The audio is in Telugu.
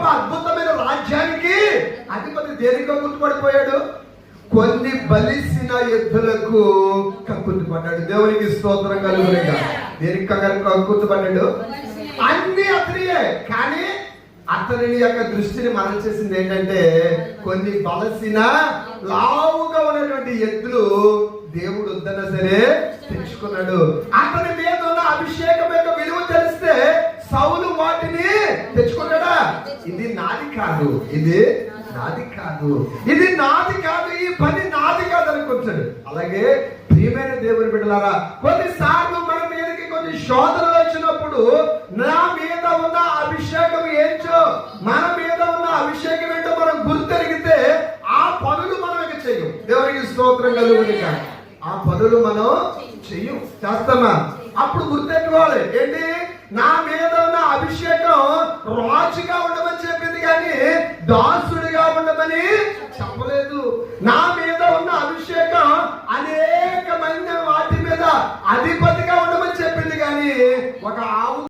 అద్భుతమైన రాజ్యానికి అధిపతి దేనికో గుర్తుపడిపోయాడు? కొన్ని బలిసిన ఎద్దులకు కక్కుతుపడ్డాడు. దేవునికి స్తోత్రం కలుగునుగా. దేనికి కక్కుతుపడ్డాడు? అన్ని అతనియే. కానీ అతని యొక్క దృష్టిని మనం చేసింది ఏంటంటే, కొన్ని బలసిన లావుగా ఉన్నటువంటి ఎద్దులు దేవుడు వద్దన్నా సరే తెచ్చుకున్నాడు. అతని మీద ఉన్న అభిషేకం యొక్క విలువ తెలిస్తే సౌలు వాటిని తెచ్చుకున్నాడా? ఇది నాది కాదు, ఇది నాది కాదు, ఇది నాది కాదు, ఈ పని నాది కాదు అనుకుంటాడు. అలాగే ప్రియమైన దేవుని బిడ్డలారా, కొన్నిసార్లు మన మీదకి కొన్ని శోధనలు వచ్చినప్పుడు నా మీద ఉన్న అభిషేకం ఏంటో, మన మీద ఉన్న అభిషేకం ఏంటో మనం గుర్తెరిగితే ఆ పనులు మనం ఇక చెయ్యం. దేవునికి స్తోత్రం కలుగునుగా. ఆ పనులు మనం చెయ్యం, చేస్తామా? అప్పుడు గుర్తెట్టుకోవాలి ఏంటి? నా మీద ఉన్న అభిషేకం రాజుగా ఉండమని చెప్పింది కానీ దాసుడిగా ఉండమని చెప్పలేదు. నా మీద ఉన్న అభిషేకం అనేక మంది వాటి మీద అధిపతిగా ఉండమని చెప్పింది కానీ ఒక ఆవు